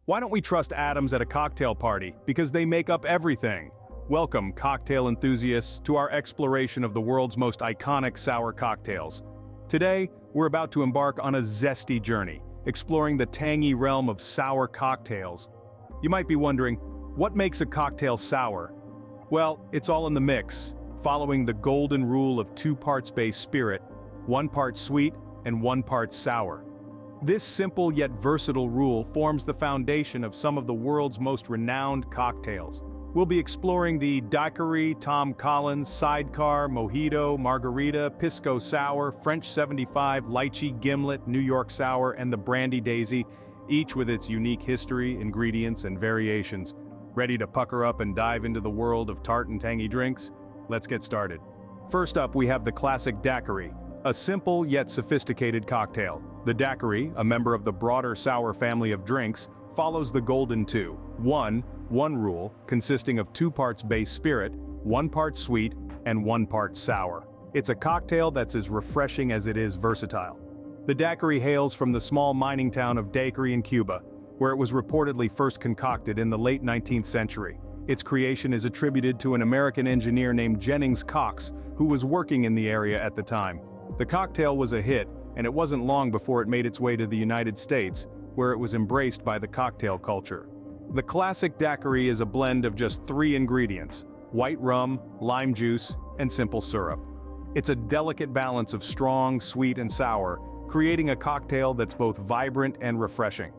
Why don't we trust atoms at a cocktail party? Because they make up everything. Welcome, cocktail enthusiasts, to our exploration of the world's most iconic sour cocktails. Today, we're about to embark on a zesty journey, exploring the tangy realm of sour cocktails. You might be wondering, what makes a cocktail sour? Well, it's all in the mix, following the golden rule of 2 parts base spirit, 1 part sweet and 1 part sour. This simple yet versatile rule forms the foundation of some of the world's most renowned cocktails. We'll be exploring the Daiquiri, Tom Collins, Sidecar, Mojito, Margarita, Pisco Sour, French 75, Lyi Gimlet, New York Sour, and the Brandy Daisy, each with its unique history, ingredients, and variations. Ready to pucker up and dive into the world of tart and tangy drinks? Let's get started. First up, we have the classic Daquiri, a simple yet sophisticated cocktail. The Daquiri, a member of the broader sour family of drinks, follows the golden 2-1 rule, consisting of 2 parts base spirit, 1 part sweet, and 1 part sour. It's a cocktail that's as refreshing as it is versatile. The Daquiri hails from the small mining town of Daquiri in Cuba, where it was reportedly first concocted in the late 19th century. Its creation is attributed to an American engineer named Jennings Cox, who was working in the area at the time. The cocktail was a hit, and it wasn't long before it made its way to the United States, where it was embraced by the cocktail culture. The classic Daquiri is a blend of just 3 ingredients: white rum, lime juice, and simple syrup. It's a delicate balance of strong, sweet, and sour, creating a cocktail that's both vibrant and refreshing.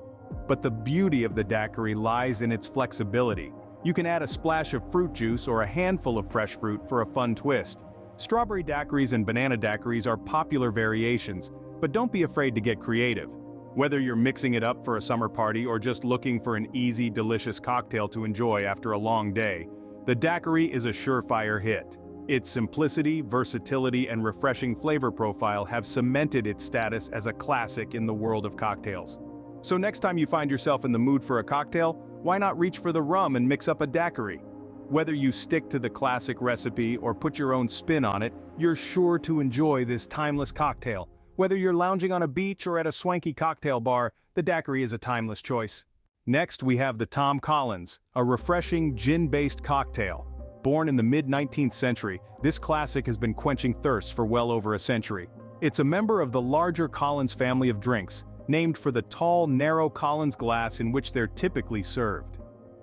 But the beauty of the Daquiri lies in its flexibility. You can add a splash of fruit juice or a handful of fresh fruit for a fun twist. Strawberry daiquiris and banana daiquiris are popular variations, but don't be afraid to get creative. Whether you're mixing it up for a summer party or just looking for an easy, delicious cocktail to enjoy after a long day, the Daquiri is a surefire hit. Its simplicity, versatility, and refreshing flavor profile have cemented its status as a classic in the world of cocktails. So next time you find yourself in the mood for a cocktail, why not reach for the rum and mix up a Daquiri? Whether you stick to the classic recipe or put your own spin on it, you're sure to enjoy this timeless cocktail. Whether you're lounging on a beach or at a swanky cocktail bar, the Daquiri is a timeless choice. Next, we have the Tom Collins, a refreshing gin-based cocktail. Born in the mid-19th century, this classic has been quenching thirst for well over a century. It's a member of the larger Collins family of drinks, named for the tall, narrow Collins glass in which they're typically served.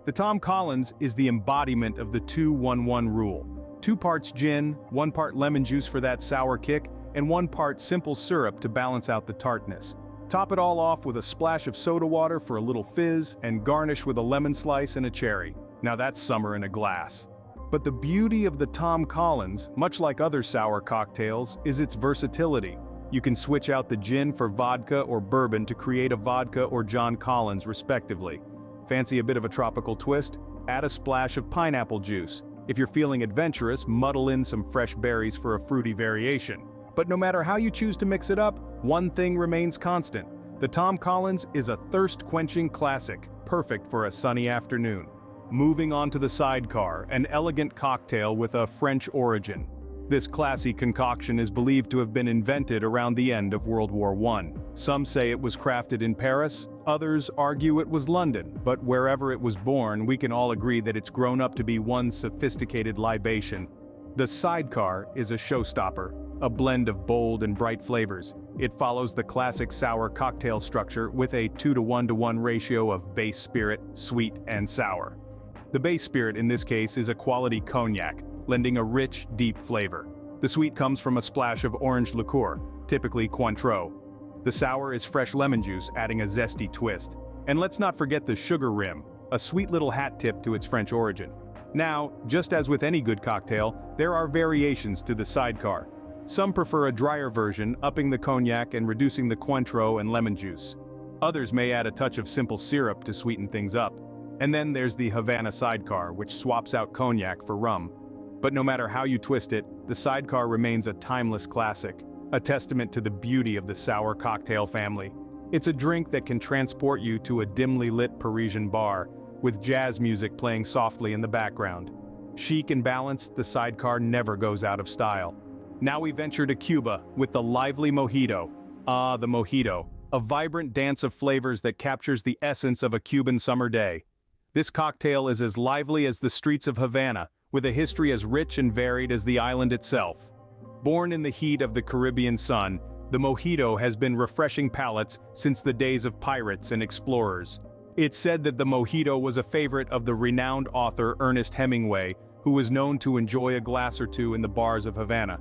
The Tom Collins is the embodiment of the 2-1-1 rule. 2 parts gin, 1 part lemon juice for that sour kick, and 1 part simple syrup to balance out the tartness. Top it all off with a splash of soda water for a little fizz, and garnish with a lemon slice and a cherry. Now that's summer in a glass. But the beauty of the Tom Collins, much like other sour cocktails, is its versatility. You can switch out the gin for vodka or bourbon to create a vodka or John Collins respectively. Fancy a bit of a tropical twist? Add a splash of pineapple juice. If you're feeling adventurous, muddle in some fresh berries for a fruity variation. But no matter how you choose to mix it up, one thing remains constant. The Tom Collins is a thirst-quenching classic, perfect for a sunny afternoon. Moving on to the Sidecar, an elegant cocktail with a French origin. This classy concoction is believed to have been invented around the end of World War I. Some say it was crafted in Paris, others argue it was London, but wherever it was born, we can all agree that it's grown up to be one sophisticated libation. The Sidecar is a showstopper, a blend of bold and bright flavors. It follows the classic sour cocktail structure with a 2-to-1-to-1 ratio of base spirit, sweet, and sour. The base spirit in this case is a quality cognac, lending a rich, deep flavor. The sweet comes from a splash of orange liqueur, typically Cointreau. The sour is fresh lemon juice, adding a zesty twist. And let's not forget the sugar rim, a sweet little hat tip to its French origin. Now, just as with any good cocktail, there are variations to the Sidecar. Some prefer a drier version, upping the cognac and reducing the Cointreau and lemon juice. Others may add a touch of simple syrup to sweeten things up. And then there's the Havana Sidecar, which swaps out cognac for rum. But no matter how you twist it, the Sidecar remains a timeless classic, a testament to the beauty of the sour cocktail family. It's a drink that can transport you to a dimly lit Parisian bar, with jazz music playing softly in the background. Chic and balanced, the Sidecar never goes out of style. Now we venture to Cuba with the lively Mojito. Ah, the Mojito, a vibrant dance of flavors that captures the essence of a Cuban summer day. This cocktail is as lively as the streets of Havana, with a history as rich and varied as the island itself. Born in the heat of the Caribbean sun, the Mojito has been refreshing palates since the days of pirates and explorers. It's said that the Mojito was a favorite of the renowned author Ernest Hemingway, who was known to enjoy a glass or two in the bars of Havana.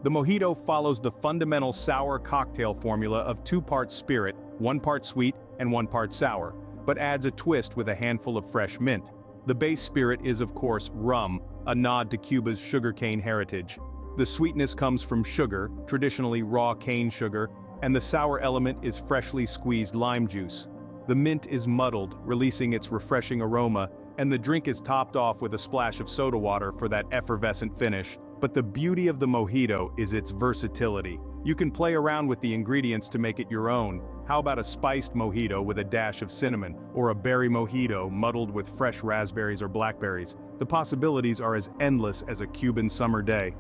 The Mojito follows the fundamental sour cocktail formula of 2 parts spirit, 1 part sweet and 1 part sour, but adds a twist with a handful of fresh mint. The base spirit is of course rum, a nod to Cuba's sugarcane heritage. The sweetness comes from sugar, traditionally raw cane sugar, and the sour element is freshly squeezed lime juice. The mint is muddled, releasing its refreshing aroma, and the drink is topped off with a splash of soda water for that effervescent finish. But the beauty of the Mojito is its versatility. You can play around with the ingredients to make it your own. How about a spiced Mojito with a dash of cinnamon, or a berry Mojito muddled with fresh raspberries or blackberries? The possibilities are as endless as a Cuban summer day.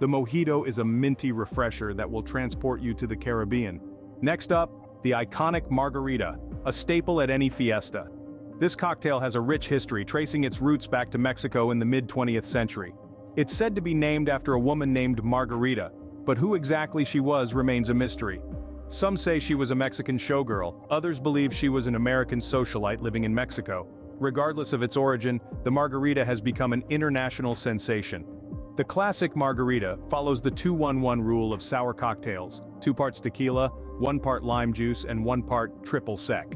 The Mojito is a minty refresher that will transport you to the Caribbean. Next up, the iconic Margarita, a staple at any fiesta. This cocktail has a rich history, tracing its roots back to Mexico in the mid-20th century. It's said to be named after a woman named Margarita, but who exactly she was remains a mystery. Some say she was a Mexican showgirl, others believe she was an American socialite living in Mexico. Regardless of its origin, the Margarita has become an international sensation. The classic Margarita follows the 2-1-1 rule of sour cocktails, 2 parts tequila, 1 part lime juice, and 1 part triple sec.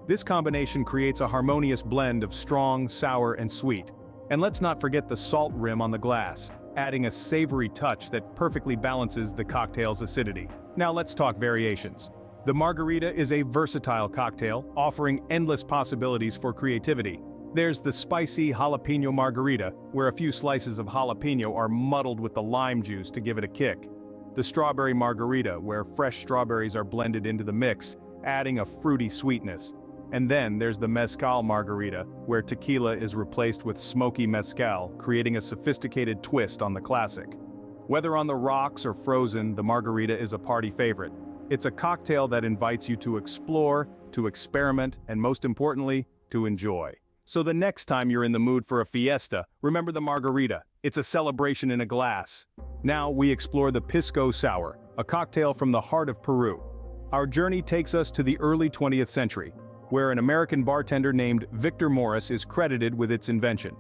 This combination creates a harmonious blend of strong, sour, and sweet. And let's not forget the salt rim on the glass, adding a savory touch that perfectly balances the cocktail's acidity. Now let's talk variations. The Margarita is a versatile cocktail, offering endless possibilities for creativity. There's the spicy jalapeno Margarita, where a few slices of jalapeno are muddled with the lime juice to give it a kick. The strawberry Margarita, where fresh strawberries are blended into the mix, adding a fruity sweetness. And then there's the mezcal Margarita, where tequila is replaced with smoky mezcal, creating a sophisticated twist on the classic. Whether on the rocks or frozen, the Margarita is a party favorite. It's a cocktail that invites you to explore, to experiment, and most importantly, to enjoy. So the next time you're in the mood for a fiesta, remember the Margarita. It's a celebration in a glass. Now we explore the Pisco Sour, a cocktail from the heart of Peru. Our journey takes us to the early 20th century, where an American bartender named Victor Morris is credited with its invention.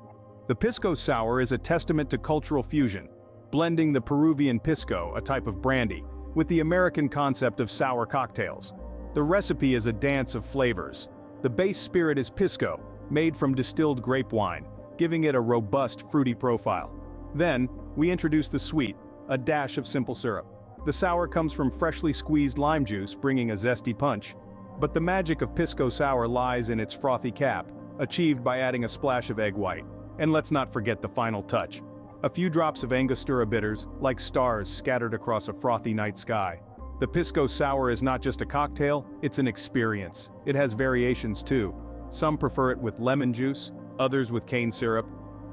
The Pisco Sour is a testament to cultural fusion, blending the Peruvian pisco, a type of brandy, with the American concept of sour cocktails. The recipe is a dance of flavors. The base spirit is pisco, made from distilled grape wine, giving it a robust fruity profile. Then, we introduce the sweet, a dash of simple syrup. The sour comes from freshly squeezed lime juice, bringing a zesty punch. But the magic of Pisco Sour lies in its frothy cap, achieved by adding a splash of egg white. And let's not forget the final touch. A few drops of Angostura bitters, like stars scattered across a frothy night sky. The Pisco Sour is not just a cocktail, it's an experience. It has variations too. Some prefer it with lemon juice, others with cane syrup,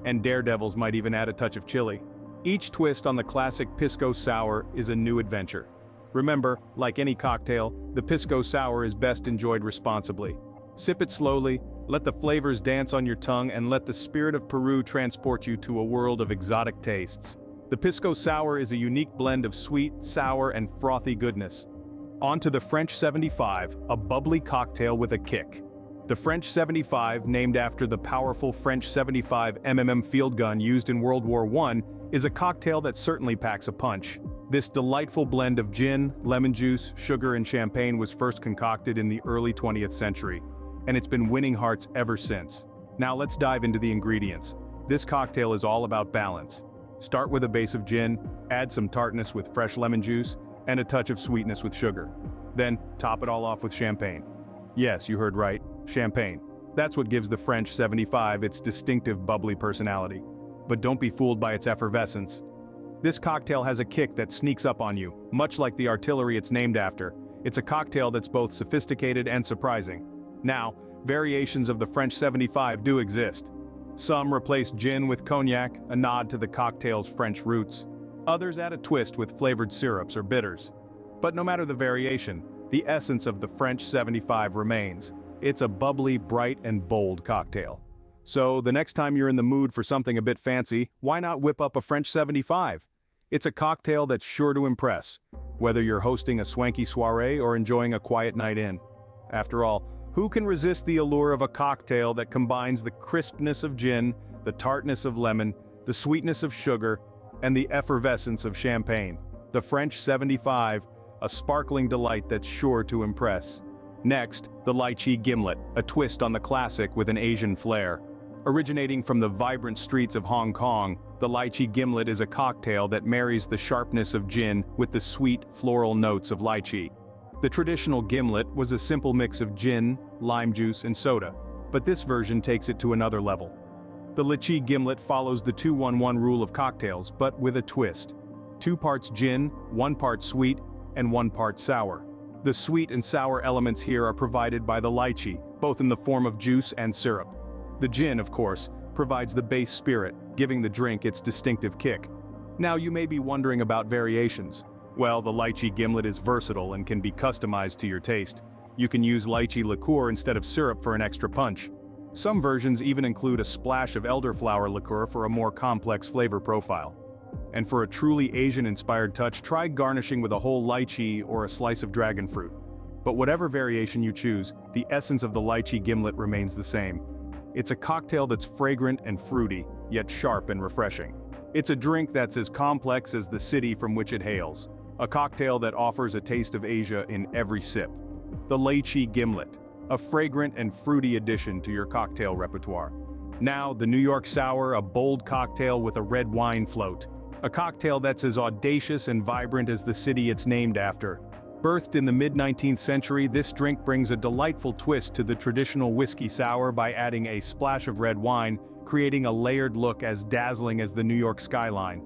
and daredevils might even add a touch of chili. Each twist on the classic Pisco Sour is a new adventure. Remember, like any cocktail, the Pisco Sour is best enjoyed responsibly. Sip it slowly, let the flavors dance on your tongue, and let the spirit of Peru transport you to a world of exotic tastes. The Pisco Sour is a unique blend of sweet, sour, and frothy goodness. On to the French 75, a bubbly cocktail with a kick. The French 75, named after the powerful French 75 field gun used in World War I, is a cocktail that certainly packs a punch. This delightful blend of gin, lemon juice, sugar, and champagne was first concocted in the early 20th century, and it's been winning hearts ever since. Now let's dive into the ingredients. This cocktail is all about balance. Start with a base of gin, add some tartness with fresh lemon juice, and a touch of sweetness with sugar. Then, top it all off with champagne. Yes, you heard right, champagne. That's what gives the French 75 its distinctive bubbly personality. But don't be fooled by its effervescence. This cocktail has a kick that sneaks up on you, much like the artillery it's named after. It's a cocktail that's both sophisticated and surprising. Now, variations of the French 75 do exist. Some replace gin with cognac, a nod to the cocktail's French roots. Others add a twist with flavored syrups or bitters. But no matter the variation, the essence of the French 75 remains. It's a bubbly, bright, and bold cocktail. So, the next time you're in the mood for something a bit fancy, why not whip up a French 75? It's a cocktail that's sure to impress, whether you're hosting a swanky soiree or enjoying a quiet night in. After all, who can resist the allure of a cocktail that combines the crispness of gin, the tartness of lemon, the sweetness of sugar, and the effervescence of champagne? The French 75, a sparkling delight that's sure to impress. Next, the Lyi Gimlet, a twist on the classic with an Asian flair. Originating from the vibrant streets of Hong Kong, the Lyi Gimlet is a cocktail that marries the sharpness of gin with the sweet, floral notes of lychee. The traditional gimlet was a simple mix of gin, lime juice, and soda, but this version takes it to another level. The Lyi Gimlet follows the 2-1-1 rule of cocktails, but with a twist. 2 parts gin, 1 part sweet, and 1 part sour. The sweet and sour elements here are provided by the lychee, both in the form of juice and syrup. The gin, of course, provides the base spirit, giving the drink its distinctive kick. Now you may be wondering about variations. Well, the Lyi Gimlet is versatile and can be customized to your taste. You can use lychee liqueur instead of syrup for an extra punch. Some versions even include a splash of elderflower liqueur for a more complex flavor profile. And for a truly Asian-inspired touch, try garnishing with a whole lychee or a slice of dragon fruit. But whatever variation you choose, the essence of the Lyi Gimlet remains the same. It's a cocktail that's fragrant and fruity, yet sharp and refreshing. It's a drink that's as complex as the city from which it hails. A cocktail that offers a taste of Asia in every sip. The Lyi Gimlet, a fragrant and fruity addition to your cocktail repertoire. Now, the New York Sour, a bold cocktail with a red wine float. A cocktail that's as audacious and vibrant as the city it's named after. Birthed in the mid-19th century, this drink brings a delightful twist to the traditional whiskey sour by adding a splash of red wine, creating a layered look as dazzling as the New York skyline.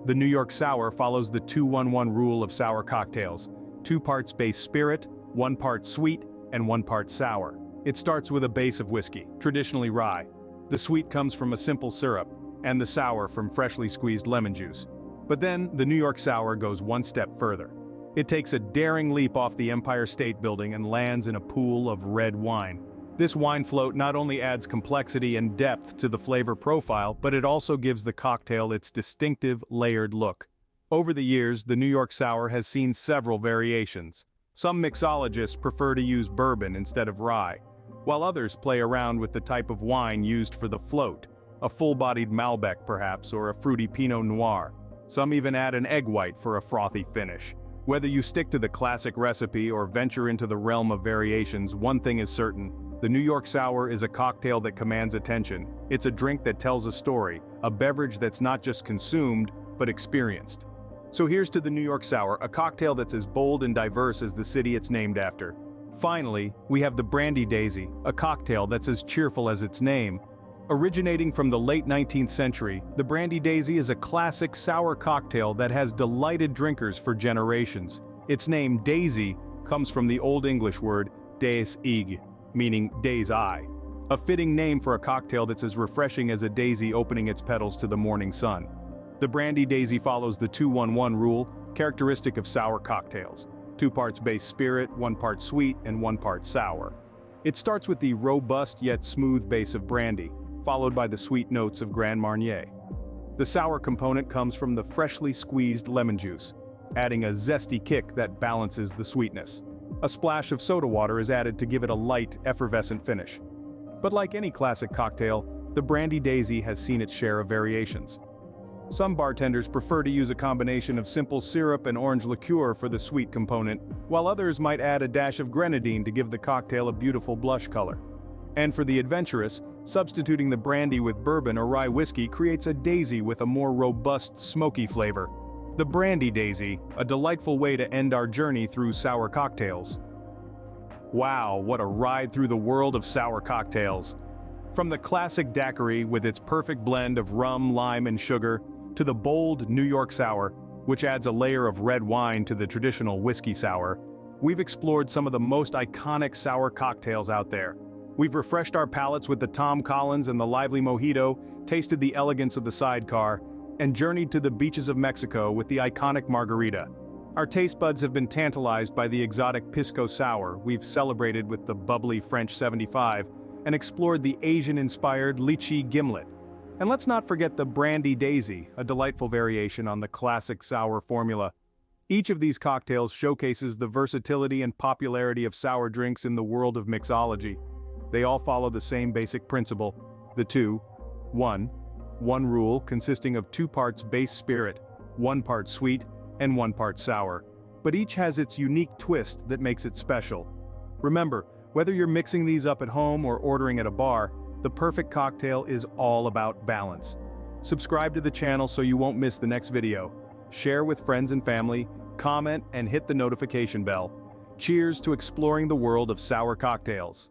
The New York Sour follows the 2-1-1 rule of sour cocktails. 2 parts base spirit, 1 part sweet, and 1 part sour. It starts with a base of whiskey, traditionally rye. The sweet comes from a simple syrup, and the sour from freshly squeezed lemon juice. But then, the New York Sour goes one step further. It takes a daring leap off the Empire State Building and lands in a pool of red wine. This wine float not only adds complexity and depth to the flavor profile, but it also gives the cocktail its distinctive, layered look. Over the years, the New York Sour has seen several variations. Some mixologists prefer to use bourbon instead of rye, while others play around with the type of wine used for the float, a full-bodied Malbec perhaps, or a fruity Pinot Noir. Some even add an egg white for a frothy finish. Whether you stick to the classic recipe or venture into the realm of variations, one thing is certain: the New York Sour is a cocktail that commands attention. It's a drink that tells a story, a beverage that's not just consumed, but experienced. So here's to the New York Sour, a cocktail that's as bold and diverse as the city it's named after. Finally, we have the Brandy Daisy, a cocktail that's as cheerful as its name. Originating from the late 19th century, the Brandy Daisy is a classic sour cocktail that has delighted drinkers for generations. Its name, Daisy, comes from the Old English word des ig, meaning day's eye. A fitting name for a cocktail that's as refreshing as a daisy opening its petals to the morning sun. The Brandy Daisy follows the 2-1-1 rule, characteristic of sour cocktails. 2 parts base spirit, 1 part sweet, and 1 part sour. It starts with the robust yet smooth base of brandy, followed by the sweet notes of Grand Marnier. The sour component comes from the freshly squeezed lemon juice, adding a zesty kick that balances the sweetness. A splash of soda water is added to give it a light, effervescent finish. But like any classic cocktail, the Brandy Daisy has seen its share of variations. Some bartenders prefer to use a combination of simple syrup and orange liqueur for the sweet component, while others might add a dash of grenadine to give the cocktail a beautiful blush color. And for the adventurous, substituting the brandy with bourbon or rye whiskey creates a daisy with a more robust, smoky flavor. The Brandy Daisy, a delightful way to end our journey through sour cocktails. Wow, what a ride through the world of sour cocktails! From the classic Daiquiri with its perfect blend of rum, lime, and sugar, to the bold New York Sour, which adds a layer of red wine to the traditional whiskey sour, we've explored some of the most iconic sour cocktails out there. We've refreshed our palates with the Tom Collins and the lively Mojito, tasted the elegance of the Sidecar, and journeyed to the beaches of Mexico with the iconic Margarita. Our taste buds have been tantalized by the exotic Pisco Sour we've celebrated with the bubbly French 75, and explored the Asian-inspired Lyi Gimlet. And let's not forget the Brandy Daisy, a delightful variation on the classic sour formula. Each of these cocktails showcases the versatility and popularity of sour drinks in the world of mixology. They all follow the same basic principle, the 2-1-1 rule consisting of 2 parts base spirit, 1 part sweet, and 1 part sour. But each has its unique twist that makes it special. Remember, whether you're mixing these up at home or ordering at a bar, the perfect cocktail is all about balance. Subscribe to the channel so you won't miss the next video. Share with friends and family, comment, and hit the notification bell. Cheers to exploring the world of sour cocktails.